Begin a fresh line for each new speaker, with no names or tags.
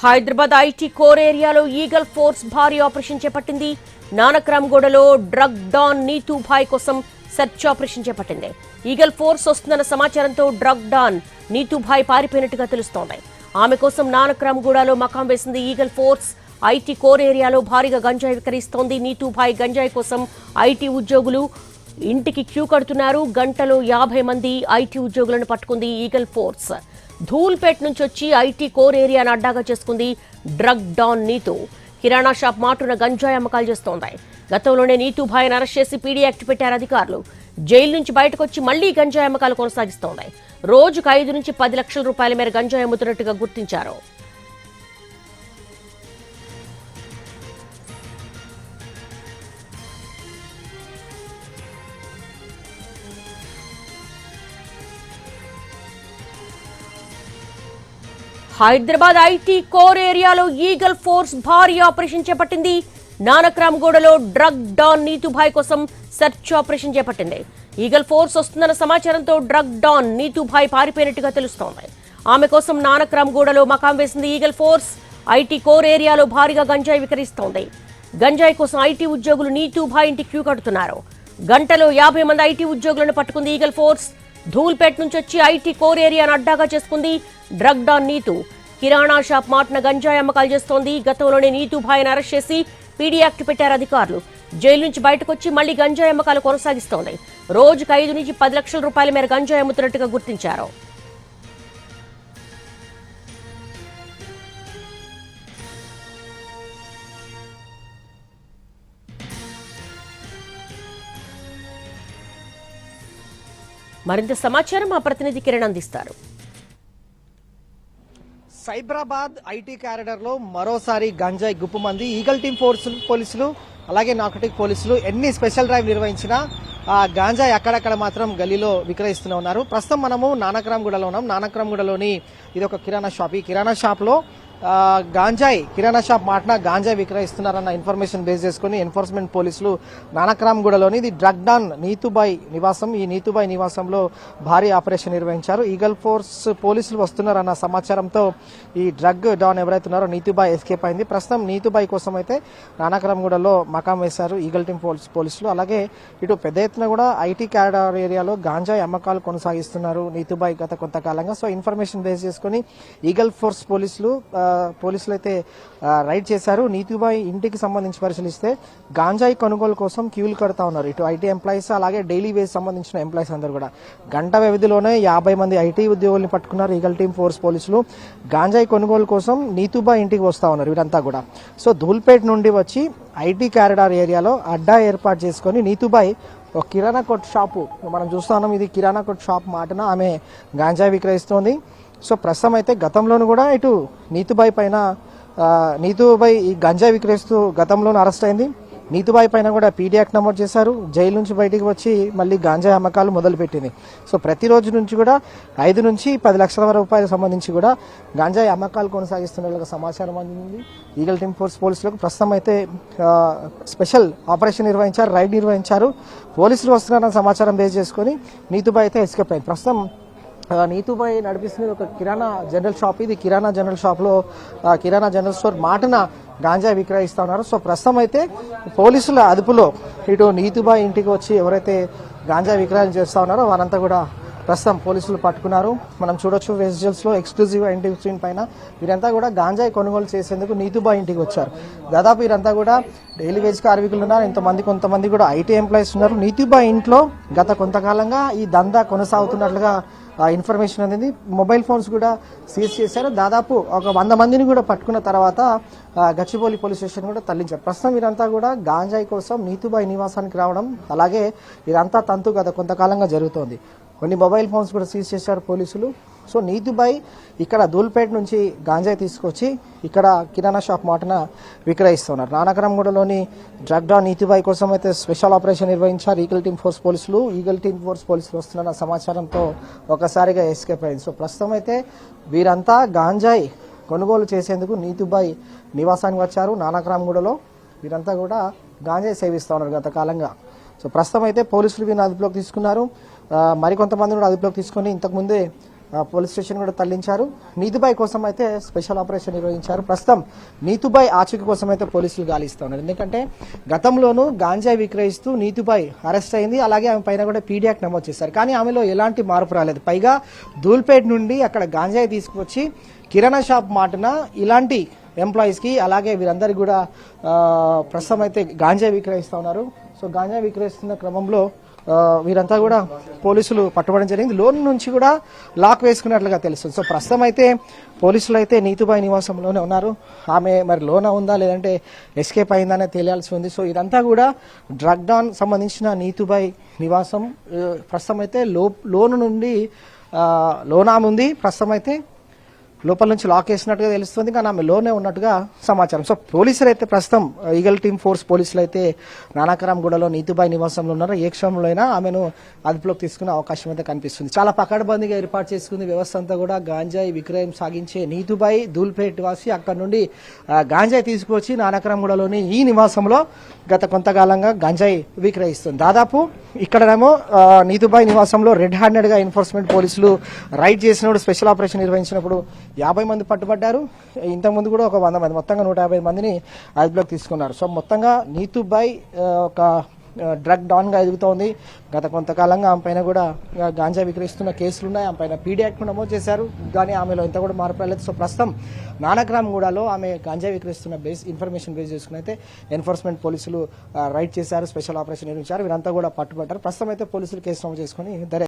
Hyderabad IT core ఏరియాలో eagle force భారీ operation చేపట్టింది. నానక్రామ్గూడలో డ్రగ్ డాన్ నీతూభాయ్ కోసం సెర్చ్ ఆపరేషన్ చేపట్టింది. ఈగల్ ఫోర్స్ వస్తుందన్న సమాచారంతో డ్రగ్ డాన్ నీతూభాయ్ పారిపోయినట్టుగా తెలుస్తోంది. ఆమె కోసం నానక్రామ్గూడలో మకాం వేసింది ఈగల్ ఫోర్స్. ఐటీ కోర్ ఏరియాలో భారీగా గంజాయి విక్రయిస్తోంది. నీతూభాయ్ గంజాయి కోసం ఐటీ ఉద్యోగులు ఇంటికి క్యూ కడుతున్నారు. గంటలో 50 మంది ఐటీ ఉద్యోగులను పట్టుకుంది ఈగల్ ఫోర్స్. ధూల్పేట్ నుంచి వచ్చి ఐటీ కోర్ ఏరియాను అడ్డాగా చేసుకుంది డ్రగ్ డాన్ నీతూ. కిరాణా షాప్ మాటున గంజాయి అమ్మకాలు చేస్తోంది. గతంలోనే నీతూభాయ్ను అరెస్ట్ చేసి పీడీ యాక్ట్ పెట్టారు అధికారులు. జైలు నుంచి బయటకు వచ్చి మళ్లీ గంజాయి అమ్మకాలు కొనసాగిస్తోంది. రోజుకు 5 నుంచి 10 లక్షల రూపాయల మేర గంజాయి అమ్ముతున్నట్టుగా గుర్తించారు. హైదరాబాద్ ఐటీ కోర్ ఏరియాలో ఈగల్ ఫోర్స్ భారీ ఆపరేషన్ చేపట్టింది. నానక్రామ్గూడలో డ్రగ్ డాన్ నీతూభాయ్ కోసం సెర్చ్ ఆపరేషన్ చేపట్టింది. ఈగల్ ఫోర్స్ వస్తుందన్న సమాచారంతో డ్రగ్ డాన్ నీతూభాయ్ పారిపోయినట్టుగా తెలుస్తోంది. ఆమె కోసం నానక్రామ్గూడలో మకాం వేసింది ఈగల్ ఫోర్స్. ఐటీ కోర్ ఏరియాలో భారీగా గంజాయి విక్రయిస్తోంది. గంజాయి కోసం ఐటీ ఉద్యోగులు నీతూభాయ్ ఇంటి క్యూ కడుతున్నారు. గంటలో 50 మంది ఐటీ ఉద్యోగులను పట్టుకుంది ఈగల్ ఫోర్స్. ధూల్పేట్ నుంచి వచ్చి ఐటీ కోర్ ఏరియాను అడ్డాగా చేసుకుంది డ్రగ్ డాన్ నీతూ. కిరాణా షాప్ మాటున గంజాయి అమ్మకాలు చేస్తోంది. గతంలోనే నీతూభాయ్ను అరెస్ట్ చేసి పీడీ యాక్ట్ పెట్టారు అధికారులు. జైలు నుంచి బయటకు వచ్చి మళ్లీ గంజాయి అమ్మకాలు కొనసాగిస్తోంది. రోజుకు 5 నుంచి 10 లక్షల రూపాయల మేర గంజాయి అమ్ముతున్నట్టుగా గుర్తించారు. మరింత సమాచారం మా ప్రతినిధి కిరణ్ అందిస్తారు.
సైబరాబాద్ ఐటీ కారిడార్ లో మరోసారి గంజాయి గుప్పుమంది. ఈగల్ టీమ్ పోలీసులు అలాగే నార్కోటిక్ పోలీసులు ఎన్ని స్పెషల్ డ్రైవ్ నిర్వహించినా గాంజాయి అక్కడక్కడ మాత్రం గల్లీలో విక్రయిస్తూనే ఉన్నారు. ప్రస్తుతం మనము నానక్రామ్గూడలో ఉన్నాం. నానక్రామ్గూడలోని ఇది ఒక కిరాణా షాప్. ఈ కిరాణా షాప్ లో కిరాణా షాప్ మాటన గాంజాయి విక్రయిస్తున్నారన్న ఇన్ఫర్మేషన్ బేస్ చేసుకుని ఎన్ఫోర్స్మెంట్ పోలీసులు నానక్రామ్గూడలోని ఇది డ్రగ్ డాన్ నీతూభాయ్ నివాసం. ఈ నీతూభాయ్ నివాసంలో భారీ ఆపరేషన్ నిర్వహించారు. ఈగల్ ఫోర్స్ పోలీసులు వస్తున్నారన్న సమాచారంతో ఈ డ్రగ్ డాన్ ఎవరైతే ఉన్నారో నీతూభాయ్ ఎస్కేప్ అయింది. ప్రస్తుతం నీతూభాయ్ కోసం అయితే నానక్రామ్గూడలో మకాం వేశారు ఈగల్ టీం పోలీసులు. అలాగే ఇటు పెద్ద ఎత్తున కూడా ఐటీ కారిడార్ ఏరియాలో గాంజాయి అమ్మకాలు కొనసాగిస్తున్నారు నీతూభాయ్ గత కొంతకాలంగా. సో ఇన్ఫర్మేషన్ బేస్ చేసుకుని ఈగల్ ఫోర్స్ పోలీసులు అయితే రైడ్ చేశారు. నీతూభాయ్ ఇంటికి సంబంధించి పరిశీలిస్తే గాంజాయి కొనుగోలు కోసం క్యూలు కడతా ఉన్నారు. ఇటు ఐటీ ఎంప్లాయీస్ అలాగే డైలీ వేజ్ సంబంధించిన ఎంప్లాయీస్ అందరూ కూడా గంట వ్యవధిలోనే 50 మంది ఐటీ ఉద్యోగుల్ని పట్టుకున్నారు ఈగల్ టీం ఫోర్స్ పోలీసులు. గాంజాయి కొనుగోలు కోసం నీతూభాయ్ ఇంటికి వస్తా ఉన్నారు వీరంతా కూడా. సో ధూల్పేట్ నుండి వచ్చి ఐటీ కారిడార్ ఏరియాలో అడ్డా ఏర్పాటు చేసుకుని నీతూభాయ్ ఒక కిరాణా కొట్టు షాపు మనం చూస్తా ఉన్నాం. ఇది కిరాణా కొట్టు షాప్ మాటన ఆమె గాంజాయి విక్రయిస్తోంది. సో ప్రస్తుతం అయితే గతంలోనూ కూడా ఇటు నీతూభాయ్ ఈ గంజాయి విక్రయిస్తూ గతంలోనూ అరెస్ట్ అయింది. నీతూభాయ్ పైన కూడా పీడీ యాక్ట్ నమోదు చేశారు. జైలు నుంచి బయటికి వచ్చి మళ్ళీ గాంజాయి అమ్మకాలు మొదలుపెట్టింది. సో ప్రతిరోజు నుంచి కూడా 5 నుంచి 10 లక్షల రూపాయలకు సంబంధించి కూడా గాంజాయి అమ్మకాలు కొనసాగిస్తున్నట్లుగా సమాచారం అందింది ఈగల్ టీం ఫోర్స్ పోలీసులకు. ప్రస్తుతం అయితే స్పెషల్ ఆపరేషన్ నిర్వహించారు, రైడ్ నిర్వహించారు. పోలీసులు వస్తున్నారన్న సమాచారం బేస్ చేసుకుని నీతూభాయ్ అయితే ఎస్కేప్ అయింది. ప్రస్తుతం నీతూభాయ్ నడిపిస్తున్నది ఒక కిరాణా జనరల్ షాప్. ఇది కిరాణా జనరల్ షాప్ లో కిరాణా జనరల్ స్టోర్ మాటన గాంజాయి విక్రయిస్తా ఉన్నారు. సో ప్రస్తుతం అయితే పోలీసుల అదుపులో ఇటు నీతూభాయ్ ఇంటికి వచ్చి ఎవరైతే గాంజాయి విక్రయం చేస్తా ఉన్నారో వారంతా కూడా ప్రస్తుతం పోలీసులు పట్టుకున్నారు. మనం చూడొచ్చు వెజిటల్స్ లో ఎక్స్క్లూజివ్ ఇంటి స్క్రీన్ పైన వీరంతా కూడా గాంజాయి కొనుగోలు చేసేందుకు నీతూభాయ్ ఇంటికి వచ్చారు. దాదాపు వీరంతా కూడా డైలీ వేజ్ కార్మికులు ఉన్నారు. కొంతమంది కూడా ఐటీ ఎంప్లాయీస్ ఉన్నారు. నీతూభాయ్ ఇంట్లో గత కొంతకాలంగా ఈ దందా కొనసాగుతున్నట్లుగా ఇన్ఫర్మేషన్ అందింది. మొబైల్ ఫోన్స్ కూడా సీజ్ చేశారు. దాదాపు ఒక 100 మందిని కూడా పట్టుకున్న తర్వాత గచ్చిబౌలి పోలీస్ స్టేషన్ కూడా తరలించారు. ప్రస్తుతం వీరంతా కూడా గాంజాయి కోసం నీతూభాయ్ నివాసానికి రావడం అలాగే వీరంతా తంతు గత కొంతకాలంగా జరుగుతోంది. కొన్ని మొబైల్ ఫోన్స్ కూడా సీజ్ చేశారు పోలీసులు. సో నీతూభాయ్ ఇక్కడ ధూల్పేట్ నుంచి గాంజాయి తీసుకొచ్చి ఇక్కడ కిరాణా షాప్ మాటన విక్రయిస్తున్నారు. నానక్రామ్గూడలోని డ్రగ్ డాన్ నీతూభాయ్ కోసం అయితే స్పెషల్ ఆపరేషన్ నిర్వహించారు ఈగల్ టీం ఫోర్స్ పోలీసులు. ఈగల్ టీం ఫోర్స్ పోలీసులు వస్తున్న సమాచారంతో ఒకసారిగా ఎస్కేప్ అయింది. సో ప్రస్తుతం అయితే వీరంతా గాంజాయి కొనుగోలు చేసేందుకు నీతూభాయ్ నివాసానికి వచ్చారు నానక్రామ్గూడలో. వీరంతా కూడా గాంజాయి సేవిస్తూ ఉన్నారు గత కాలంగా. సో ప్రస్తుతం అయితే పోలీసులు వీరిని అదుపులోకి తీసుకున్నారు. మరికొంతమంది కూడా అదుపులోకి తీసుకుని ఇంతకుముందే పోలీస్ స్టేషన్ కూడా తరలించారు. నీతుబాయ్ కోసం అయితే స్పెషల్ ఆపరేషన్ నిర్వహించారు. ప్రస్తుతం నీతుబాయ్ ఆచూకీ కోసం అయితే పోలీసులు గాలిస్తూ ఉన్నారు. ఎందుకంటే గతంలోనూ గాంజాయి విక్రయిస్తూ నీతుబాయ్ అరెస్ట్ అయింది. అలాగే ఆమె పైన కూడా పీడీ యాక్ట్ నమోదు చేశారు. కానీ ఆమెలో ఎలాంటి మార్పు రాలేదు. పైగా ధూల్పేట్ నుండి అక్కడ గాంజాయి తీసుకువచ్చి కిరాణా షాప్ మాటున ఇలాంటి ఎంప్లాయీస్కి అలాగే వీరందరికీ కూడా ప్రస్తుతం అయితే గాంజాయి విక్రయిస్తూ ఉన్నారు. సో గాంజాయి విక్రయిస్తున్న క్రమంలో వీరంతా కూడా పోలీసులు పట్టుబడడం జరిగింది. లోన్ నుంచి కూడా లాక్ వేసుకున్నట్లుగా తెలుస్తుంది. సో ప్రస్తుతం అయితే పోలీసులు అయితే నీతుబాయ్ నివాసంలోనే ఉన్నారు. ఆమె మరి లోన ఉందా లేదంటే ఎస్కేప్ అయిందనే తెలియాల్సి ఉంది. సో ఇదంతా కూడా డ్రగ్ డాన్ సంబంధించిన నీతుబాయ్ నివాసం. ప్రస్తుతం అయితే లోన్ నుండి లోన్ ఆమె ఉంది. ప్రస్తుతం అయితే లోపల నుంచి లాక్ వేసినట్టుగా తెలుస్తుంది. కానీ ఆమె లోనే ఉన్నట్టుగా సమాచారం. సో పోలీసులు అయితే ప్రస్తుతం ఈగల్ టీమ్ ఫోర్స్ పోలీసులు అయితే నానక్రామ్గూడలో నీతుబాయ్ నివాసంలో ఉన్నారు. ఏ క్షణంలో అయినా ఆమెను అదుపులోకి తీసుకునే అవకాశం అయితే కనిపిస్తుంది. చాలా పకడ్బందీగా ఏర్పాటు చేసుకుంది వ్యవస్థ అంతా కూడా. గాంజాయి విక్రయం సాగించే నీతుబాయ్ ధూల్పేట్ వాసి అక్కడ నుండి గాంజాయి తీసుకువచ్చి నానక్రామ్గూడలోని ఈ నివాసంలో గత కొంతకాలంగా గాంజాయి విక్రయిస్తుంది. దాదాపు ఇక్కడనేమో నీతుబాయ్ నివాసంలో రెడ్ హ్యాండెడ్ గా ఎన్ఫోర్స్మెంట్ పోలీసులు రైడ్ చేసినప్పుడు స్పెషల్ ఆపరేషన్ నిర్వహించినప్పుడు 50 మంది పట్టుబడ్డారు. ఇంతకుముందు కూడా ఒక 100 మంది, మొత్తంగా 150 మందిని అదుపులోకి తీసుకున్నారు. సో మొత్తంగా నీతుబాయ్ ఒక డ్రగ్ డాన్ గా ఎదుగుతోంది. గత కొంతకాలంగా ఆమె పైన కూడా గాంజా విక్రయిస్తున్న కేసులు ఉన్నాయి. ఆమె పైన పీడీ యాక్ట్ నమోదు చేశారు. కానీ ఆమెలో ఇంత కూడా మార్పు రాలేదు. సో ప్రస్తుతం నానక్రామ్గూడలో ఆమె గాంజా విక్రయిస్తున్న ఇన్ఫర్మేషన్ బేస్ చేసుకుని అయితే ఎన్ఫోర్స్మెంట్ పోలీసులు రైడ్ చేశారు, స్పెషల్ ఆపరేషన్ నిర్వహించారు. వీరంతా కూడా పట్టుబడ్డారు. ప్రస్తుతం అయితే పోలీసులు కేసు నమోదు చేసుకుని